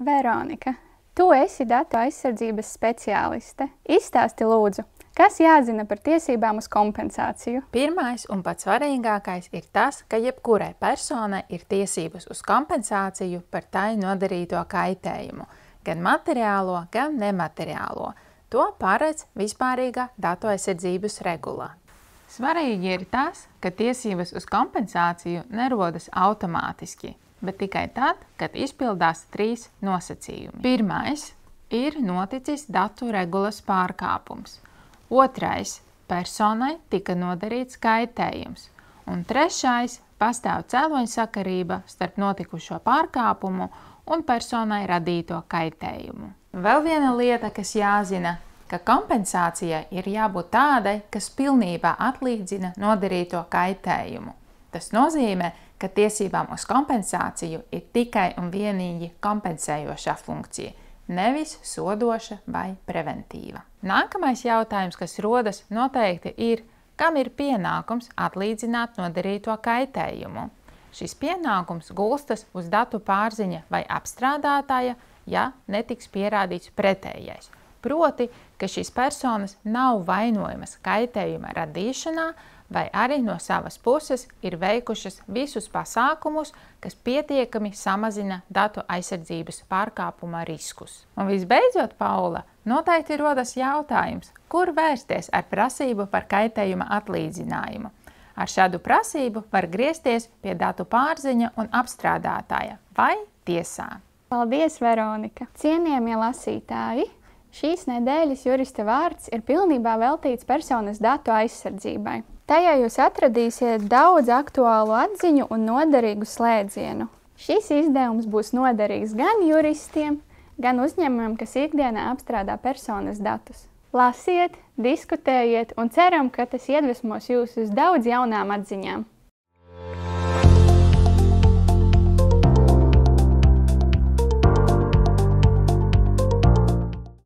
Veronika, tu esi datu aizsardzības speciāliste. Izstāsti lūdzu, kas jāzina par tiesībām uz kompensāciju? Pirmais un pats svarīgākais ir tas, ka jebkurai personai ir tiesības uz kompensāciju par tai nodarīto kaitējumu, gan materiālo, gan nemateriālo. To paredz vispārīgā datu aizsardzības regulā. Svarīgi ir tas, ka tiesības uz kompensāciju nerodas automātiski, bet tikai tad, kad izpildās 3 nosacījumi. Pirmais ir noticis datu regulas pārkāpums. Otrais – personai tika nodarīts kaitējums. Un trešais – pastāv cēloņsakarība starp notikušo pārkāpumu un personai radīto kaitējumu. Vēl viena lieta, kas jāzina, ka kompensācijai ir jābūt tādai, kas pilnībā atlīdzina nodarīto kaitējumu. Tas nozīmē, ka tiesībām uz kompensāciju ir tikai un vienīgi kompensējošā funkcija, nevis sodoša vai preventīva. Nākamais jautājums, kas rodas, noteikti ir, kam ir pienākums atlīdzināt nodarīto kaitējumu. Šis pienākums gulstas uz datu pārziņa vai apstrādātāja, ja netiks pierādīts pretējais. Proti, ka šīs personas nav vainojamas kaitējuma radīšanā vai arī no savas puses ir veikušas visus pasākumus, kas pietiekami samazina datu aizsardzības pārkāpuma riskus. Un visbeidzot, Paula, noteikti rodas jautājums, kur vērsties ar prasību par kaitējuma atlīdzinājumu. Ar šādu prasību var griezties pie datu pārziņa un apstrādātāja vai tiesā. Paldies, Veronika! Cienījamie lasītāji! Šīs nedēļas jurista vārds ir pilnībā veltīts personas datu aizsardzībai. Tajā jūs atradīsiet daudz aktuālu atziņu un noderīgu slēdzienu. Šis izdevums būs noderīgs gan juristiem, gan uzņēmumiem, kas ikdienā apstrādā personas datus. Lasiet, diskutējiet un ceram, ka tas iedvesmos jūs uz daudz jaunām atziņām.